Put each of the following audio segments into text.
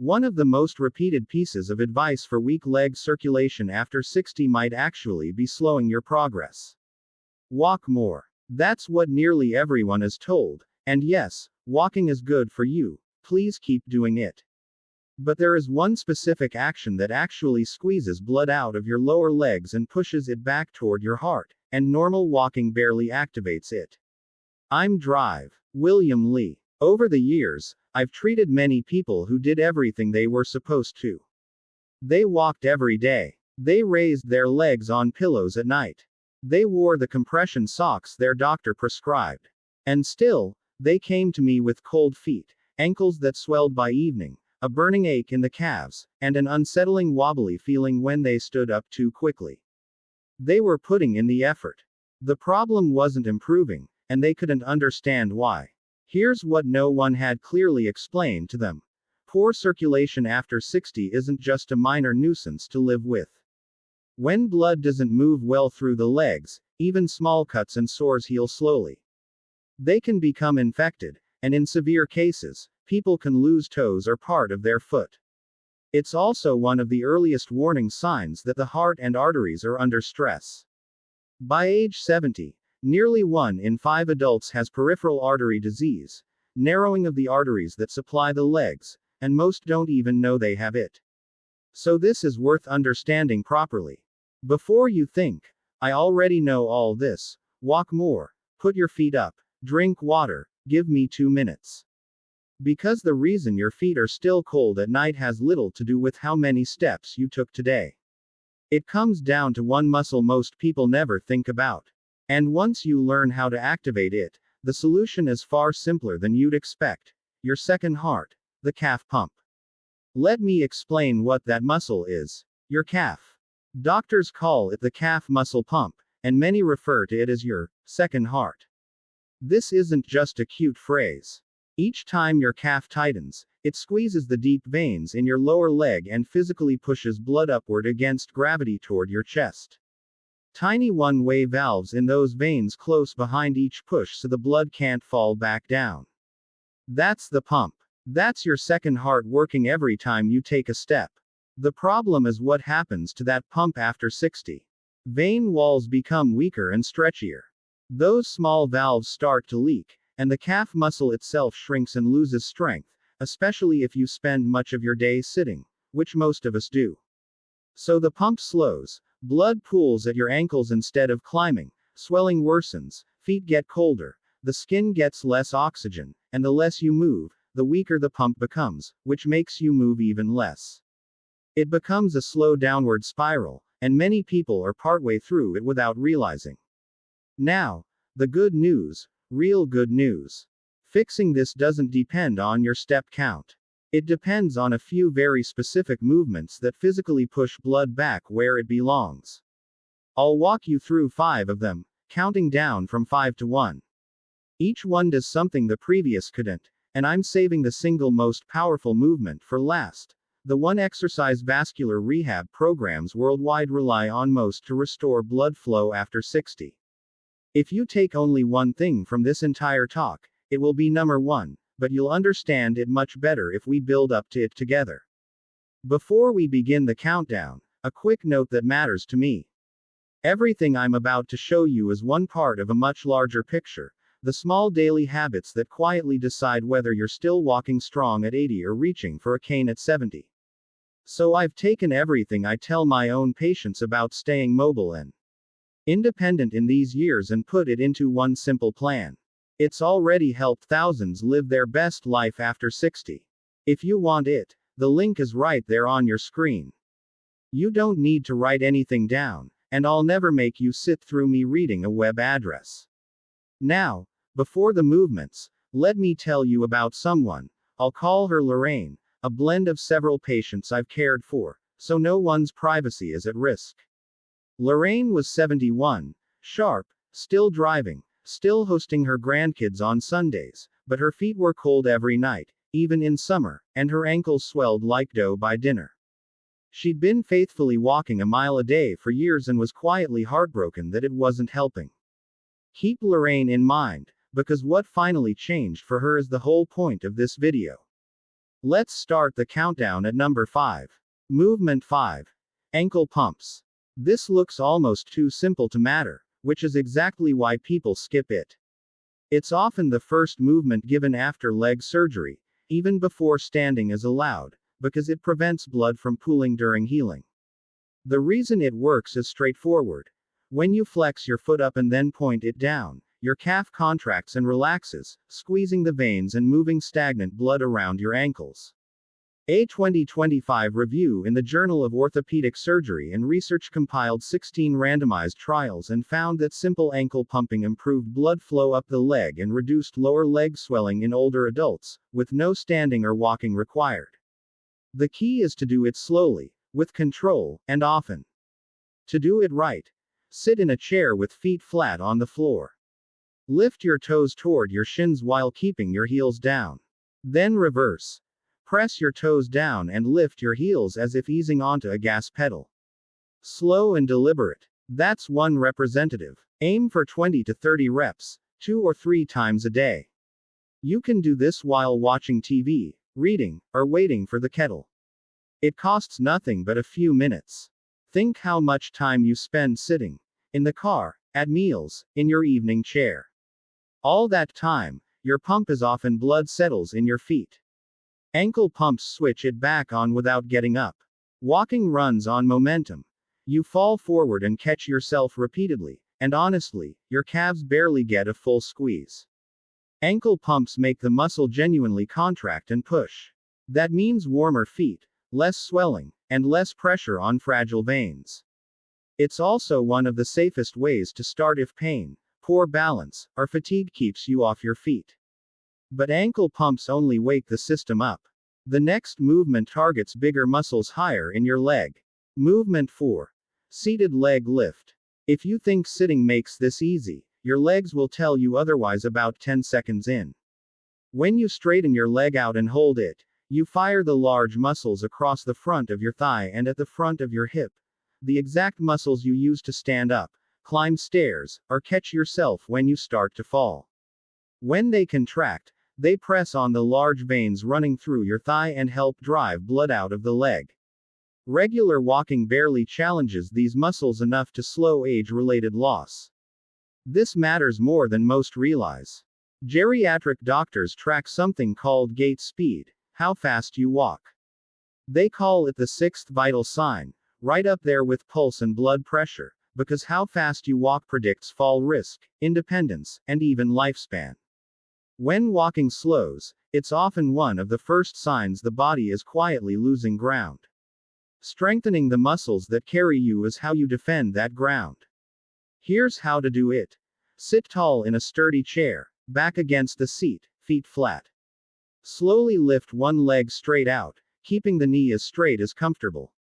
One of the most repeated pieces of advice for weak leg circulation after 60 might actually be slowing your progress. Walk more. That's what nearly everyone is told, and yes, walking is good for you, please keep doing it. But there is one specific action that actually squeezes blood out of your lower legs and pushes it back toward your heart, and normal walking barely activates it. I'm Drive. William Lee. Over the years, I've treated many people who did everything they were supposed to. They walked every day. They raised their legs on pillows at night. They wore the compression socks their doctor prescribed. And still, they came to me with cold feet, ankles that swelled by evening, a burning ache in the calves, and an unsettling wobbly feeling when they stood up too quickly. They were putting in the effort. The problem wasn't improving, and they couldn't understand why. Here's what no one had clearly explained to them. Poor circulation after 60 isn't just a minor nuisance to live with. When blood doesn't move well through the legs, even small cuts and sores heal slowly. They can become infected, and in severe cases, people can lose toes or part of their foot. It's also one of the earliest warning signs that the heart and arteries are under stress. By age 70, nearly 1 in 5 adults has peripheral artery disease, narrowing of the arteries that supply the legs, and most don't even know they have it. So this is worth understanding properly. Before you think, I already know all this, walk more, put your feet up, drink water, give me 2 minutes. Because the reason your feet are still cold at night has little to do with how many steps you took today. It comes down to one muscle most people never think about. And once you learn how to activate it, the solution is far simpler than you'd expect. Your second heart, the calf pump. Let me explain what that muscle is. Your calf. Doctors call it the calf muscle pump, and many refer to it as your second heart. This isn't just a cute phrase. Each time your calf tightens, it squeezes the deep veins in your lower leg and physically pushes blood upward against gravity toward your chest. Tiny one-way valves in those veins close behind each push so the blood can't fall back down. That's the pump. That's your second heart working every time you take a step. The problem is what happens to that pump after 60. Vein walls become weaker and stretchier. Those small valves start to leak, and the calf muscle itself shrinks and loses strength, especially if you spend much of your day sitting, which most of us do. So the pump slows. Blood pools at your ankles instead of climbing, swelling worsens, feet get colder, the skin gets less oxygen, and the less you move, the weaker the pump becomes, which makes you move even less. It becomes a slow downward spiral, and many people are partway through it without realizing. Now, the good news, real good news. Fixing this doesn't depend on your step count. It depends on a few very specific movements that physically push blood back where it belongs. I'll walk you through 5 of them, counting down from 5 to 1. Each one does something the previous couldn't, and I'm saving the single most powerful movement for last. The one exercise vascular rehab programs worldwide rely on most to restore blood flow after 60. If you take only one thing from this entire talk, it will be number 1. But you'll understand it much better if we build up to it together. Before we begin the countdown, a quick note that matters to me. Everything I'm about to show you is one part of a much larger picture, the small daily habits that quietly decide whether you're still walking strong at 80 or reaching for a cane at 70. So I've taken everything I tell my own patients about staying mobile and independent in these years and put it into one simple plan. It's already helped thousands live their best life after 60. If you want it, the link is right there on your screen. You don't need to write anything down, and I'll never make you sit through me reading a web address. Now, before the movements, let me tell you about someone. I'll call her Lorraine, a blend of several patients I've cared for, so no one's privacy is at risk. Lorraine was 71, sharp, still driving, still hosting her grandkids on Sundays, but her feet were cold every night, even in summer, and her ankles swelled like dough by dinner. She'd been faithfully walking a mile a day for years and was quietly heartbroken that it wasn't helping. Keep Lorraine in mind, because what finally changed for her is the whole point of this video. Let's start the countdown at number 5. Movement 5. Ankle pumps. This looks almost too simple to matter, which is exactly why people skip it. It's often the first movement given after leg surgery, even before standing is allowed, because it prevents blood from pooling during healing. The reason it works is straightforward. When you flex your foot up and then point it down, your calf contracts and relaxes, squeezing the veins and moving stagnant blood around your ankles. A 2025 review in the Journal of Orthopedic Surgery and Research compiled 16 randomized trials and found that simple ankle pumping improved blood flow up the leg and reduced lower leg swelling in older adults, with no standing or walking required. The key is to do it slowly, with control, and often. To do it right, sit in a chair with feet flat on the floor. Lift your toes toward your shins while keeping your heels down. Then reverse. Press your toes down and lift your heels as if easing onto a gas pedal. Slow and deliberate. That's one representative. Aim for 20 to 30 reps, 2 or 3 times a day. You can do this while watching TV, reading, or waiting for the kettle. It costs nothing but a few minutes. Think how much time you spend sitting, in the car, at meals, in your evening chair. All that time, your pump is off and blood settles in your feet. Ankle pumps switch it back on without getting up. Walking runs on momentum. You fall forward and catch yourself repeatedly, and honestly, your calves barely get a full squeeze. Ankle pumps make the muscle genuinely contract and push. That means warmer feet, less swelling, and less pressure on fragile veins. It's also one of the safest ways to start if pain, poor balance, or fatigue keeps you off your feet. But ankle pumps only wake the system up. The next movement targets bigger muscles higher in your leg. Movement 4. Seated leg lift. If you think sitting makes this easy, your legs will tell you otherwise about 10 seconds in. When you straighten your leg out and hold it, you fire the large muscles across the front of your thigh and at the front of your hip, the exact muscles you use to stand up, climb stairs, or catch yourself when you start to fall. When they contract, they press on the large veins running through your thigh and help drive blood out of the leg. Regular walking barely challenges these muscles enough to slow age-related loss. This matters more than most realize. Geriatric doctors track something called gait speed, how fast you walk. They call it the sixth vital sign, right up there with pulse and blood pressure, because how fast you walk predicts fall risk, independence, and even lifespan. When walking slows, it's often one of the first signs the body is quietly losing ground. Strengthening the muscles that carry you is how you defend that ground. Here's how to do it. Sit tall in a sturdy chair, back against the seat, feet flat. Slowly lift one leg straight out, keeping the knee as straight as comfortable.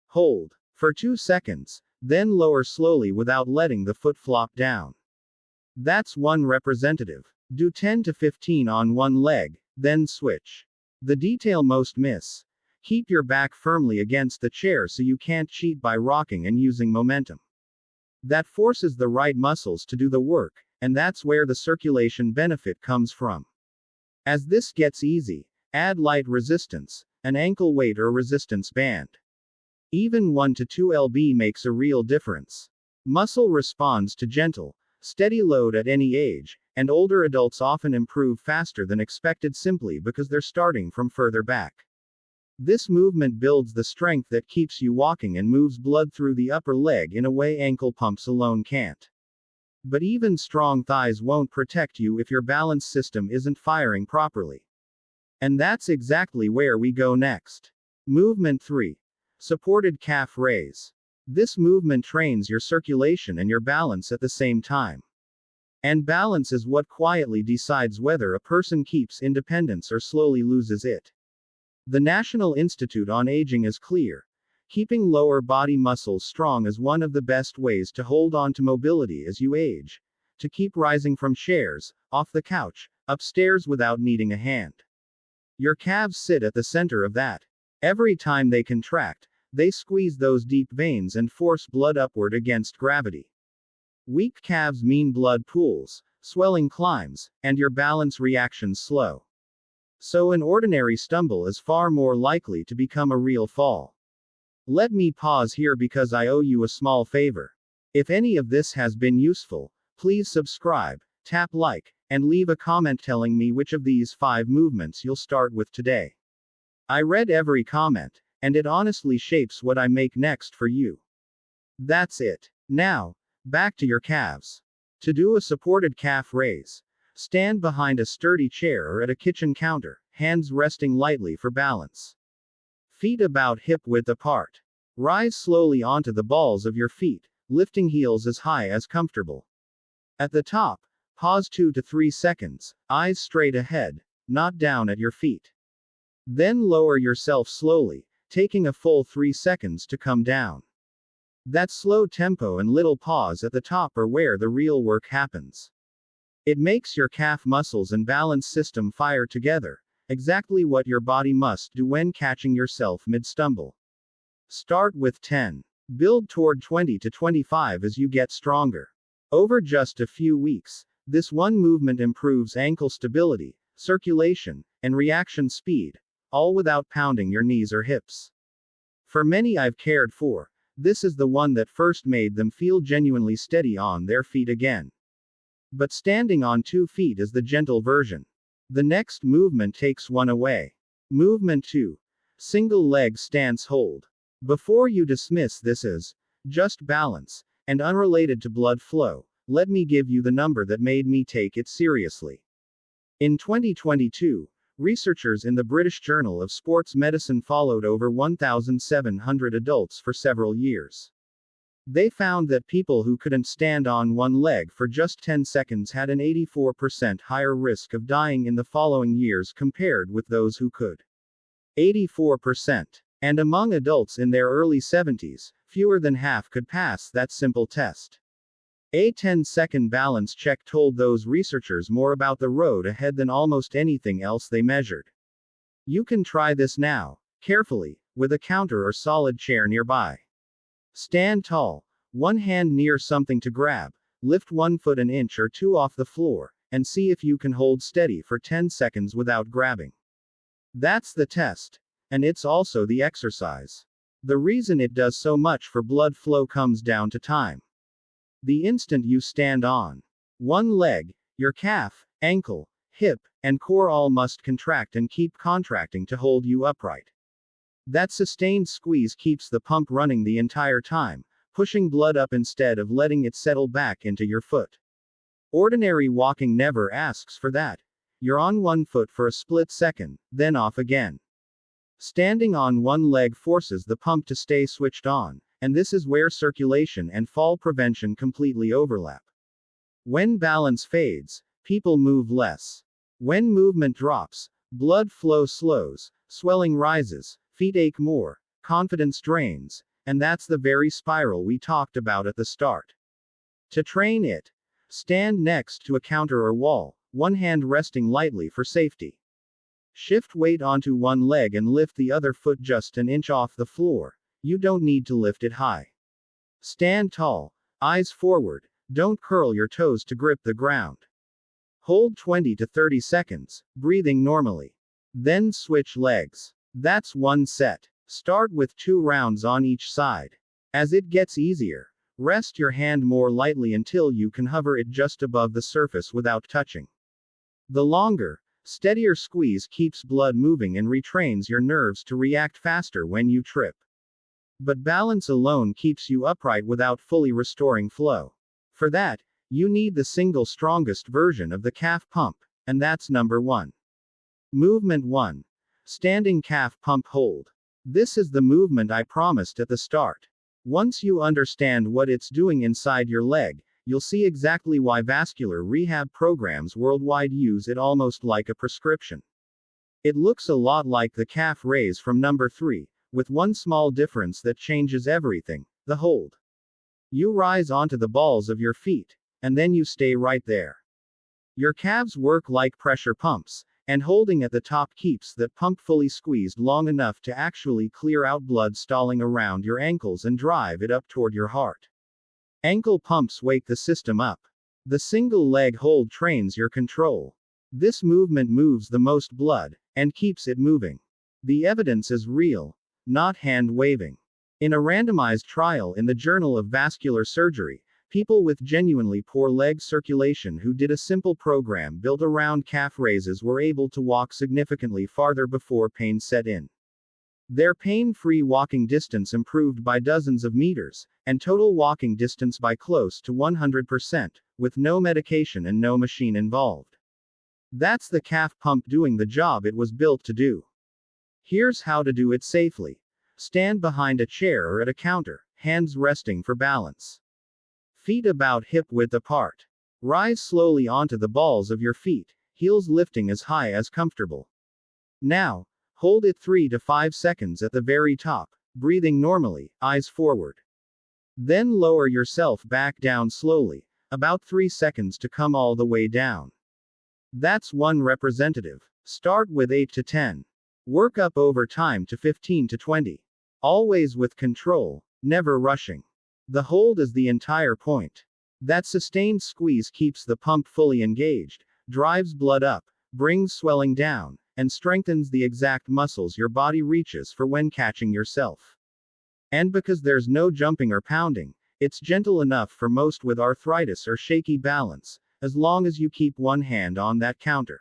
Hold for 2 seconds, then lower slowly without letting the foot flop down. That's one representative. Do 10 to 15 on one leg, then switch. The detail most miss. Keep your back firmly against the chair so you can't cheat by rocking and using momentum. That forces the right muscles to do the work, and that's where the circulation benefit comes from. As this gets easy, add light resistance, an ankle weight or resistance band. Even 1 to 2 lb makes a real difference. Muscle responds to gentle, steady load at any age, and older adults often improve faster than expected simply because they're starting from further back. This movement builds the strength that keeps you walking and moves blood through the upper leg in a way ankle pumps alone can't. But even strong thighs won't protect you if your balance system isn't firing properly. And that's exactly where we go next. Movement 3. Supported calf raise. This movement trains your circulation and your balance at the same time. And balance is what quietly decides whether a person keeps independence or slowly loses it. The National Institute on Aging is clear. Keeping lower body muscles strong is one of the best ways to hold on to mobility as you age. To keep rising from chairs, off the couch, upstairs without needing a hand. Your calves sit at the center of that. Every time they contract, they squeeze those deep veins and force blood upward against gravity. Weak calves mean blood pools, swelling climbs, and your balance reactions slow. So an ordinary stumble is far more likely to become a real fall. Let me pause here because I owe you a small favor. If any of this has been useful, please subscribe, tap like, and leave a comment telling me which of these 5 movements you'll start with today. I read every comment, and it honestly shapes what I make next for you. That's it. Now, back to your calves. To do a supported calf raise, stand behind a sturdy chair or at a kitchen counter, hands resting lightly for balance. Feet about hip width apart. Rise slowly onto the balls of your feet, lifting heels as high as comfortable. At the top, pause 2 to 3 seconds, eyes straight ahead, not down at your feet. Then lower yourself slowly, taking a full 3 seconds to come down. That slow tempo and little pause at the top are where the real work happens. It makes your calf muscles and balance system fire together, exactly what your body must do when catching yourself mid-stumble. Start with 10. Build toward 20 to 25 as you get stronger. Over just a few weeks, this one movement improves ankle stability, circulation, and reaction speed, all without pounding your knees or hips. For many I've cared for, this is the one that first made them feel genuinely steady on their feet again. But standing on 2 feet is the gentle version. The next movement takes one away. Movement 2. Single leg stance hold. Before you dismiss this as just balance, and unrelated to blood flow, let me give you the number that made me take it seriously. In 2022, researchers in the British Journal of Sports Medicine followed over 1,700 adults for several years. They found that people who couldn't stand on one leg for just 10 seconds had an 84% higher risk of dying in the following years compared with those who could. 84%. And among adults in their early 70s, fewer than half could pass that simple test. A 10-second balance check told those researchers more about the road ahead than almost anything else they measured. You can try this now, carefully, with a counter or solid chair nearby. Stand tall, one hand near something to grab, lift 1 foot an inch or 2 off the floor, and see if you can hold steady for 10 seconds without grabbing. That's the test. And it's also the exercise. The reason it does so much for blood flow comes down to time. The instant you stand on one leg, your calf, ankle, hip, and core all must contract and keep contracting to hold you upright. That sustained squeeze keeps the pump running the entire time, pushing blood up instead of letting it settle back into your foot. Ordinary walking never asks for that. You're on one foot for a split second, then off again. Standing on one leg forces the pump to stay switched on, and this is where circulation and fall prevention completely overlap. When balance fades, people move less. When movement drops, blood flow slows, swelling rises, feet ache more, confidence drains, and that's the very spiral we talked about at the start. To train it, stand next to a counter or wall, one hand resting lightly for safety. Shift weight onto one leg and lift the other foot just an inch off the floor. You don't need to lift it high. Stand tall, eyes forward, don't curl your toes to grip the ground. Hold 20 to 30 seconds, breathing normally. Then switch legs. That's one set. Start with 2 rounds on each side. As it gets easier, rest your hand more lightly until you can hover it just above the surface without touching. The longer, steadier squeeze keeps blood moving and retrains your nerves to react faster when you trip. But balance alone keeps you upright without fully restoring flow. For that, you need the single strongest version of the calf pump, and that's number 1. Movement 1. Standing calf pump hold. This is the movement I promised at the start. Once you understand what it's doing inside your leg, you'll see exactly why vascular rehab programs worldwide use it almost like a prescription. It looks a lot like the calf raise from number 3, with one small difference that changes everything: the hold. You rise onto the balls of your feet, and then you stay right there. Your calves work like pressure pumps, and holding at the top keeps that pump fully squeezed long enough to actually clear out blood stalling around your ankles and drive it up toward your heart. Ankle pumps wake the system up. The single leg hold trains your control. This movement moves the most blood, and keeps it moving. The evidence is real, not hand-waving. In a randomized trial in the Journal of Vascular Surgery, people with genuinely poor leg circulation who did a simple program built around calf raises were able to walk significantly farther before pain set in. Their pain-free walking distance improved by dozens of meters, and total walking distance by close to 100%, with no medication and no machine involved. That's the calf pump doing the job it was built to do. Here's how to do it safely. Stand behind a chair or at a counter, hands resting for balance. Feet about hip width apart. Rise slowly onto the balls of your feet, heels lifting as high as comfortable. Now, hold it 3 to 5 seconds at the very top, breathing normally, eyes forward. Then lower yourself back down slowly, about 3 seconds to come all the way down. That's one representative. Start with 8 to 10. Work up over time to 15 to 20. Always with control, never rushing. The hold is the entire point. That sustained squeeze keeps the pump fully engaged, drives blood up, brings swelling down, and strengthens the exact muscles your body reaches for when catching yourself. And because there's no jumping or pounding, it's gentle enough for most with arthritis or shaky balance, as long as you keep one hand on that counter.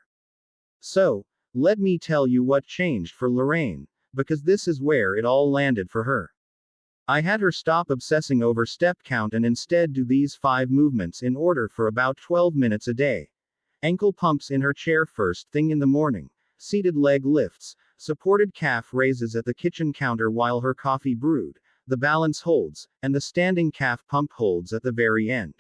So, let me tell you what changed for Lorraine, because this is where it all landed for her. I had her stop obsessing over step count and instead do these 5 movements in order for about 12 minutes a day. Ankle pumps in her chair first thing in the morning, seated leg lifts, supported calf raises at the kitchen counter while her coffee brewed, the balance holds, and the standing calf pump holds at the very end.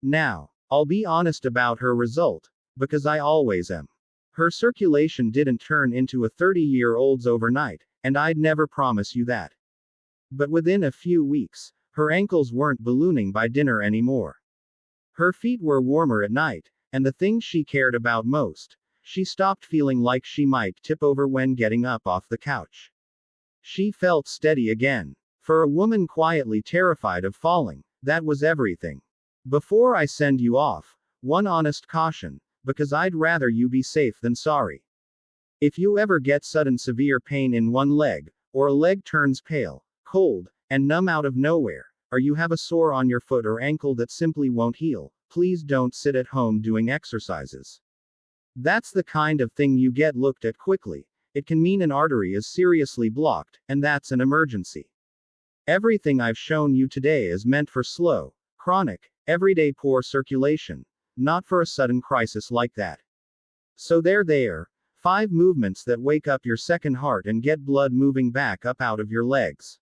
Now, I'll be honest about her result, because I always am. Her circulation didn't turn into a 30-year-old's overnight, and I'd never promise you that. But within a few weeks, her ankles weren't ballooning by dinner anymore. Her feet were warmer at night, and the thing she cared about most, she stopped feeling like she might tip over when getting up off the couch. She felt steady again. For a woman quietly terrified of falling, that was everything. Before I send you off, one honest caution, because I'd rather you be safe than sorry. If you ever get sudden severe pain in one leg, or a leg turns pale, cold, and numb out of nowhere, or you have a sore on your foot or ankle that simply won't heal, please don't sit at home doing exercises. That's the kind of thing you get looked at quickly. It can mean an artery is seriously blocked, and that's an emergency. Everything I've shown you today is meant for slow, chronic, everyday poor circulation, not for a sudden crisis like that. So there they are, 5 movements that wake up your second heart and get blood moving back up out of your legs.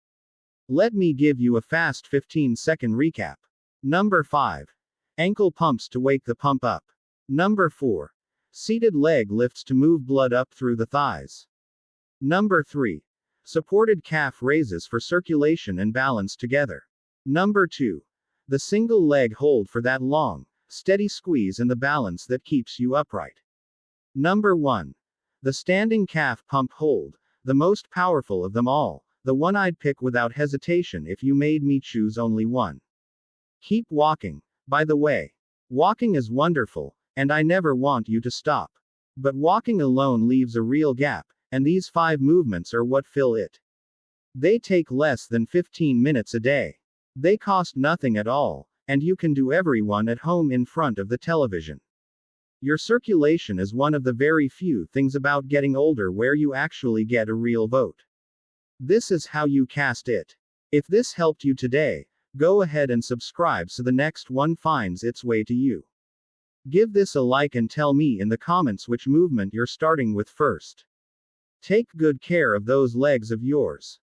Let me give you a fast 15-second recap. Number 5. Ankle pumps to wake the pump up. Number 4. Seated leg lifts to move blood up through the thighs. Number 3. Supported calf raises for circulation and balance together. Number 2. The single leg hold for that long, steady squeeze and the balance that keeps you upright. Number 1. The standing calf pump hold, the most powerful of them all, the one I'd pick without hesitation if you made me choose only one. Keep walking, by the way. Walking is wonderful, and I never want you to stop. But walking alone leaves a real gap, and these 5 movements are what fill it. They take less than 15 minutes a day. They cost nothing at all, and you can do every one at home in front of the television. Your circulation is one of the very few things about getting older where you actually get a real vote. This is how you cast it. If this helped you today, go ahead and subscribe so the next one finds its way to you. Give this a like and tell me in the comments which movement you're starting with first. Take good care of those legs of yours.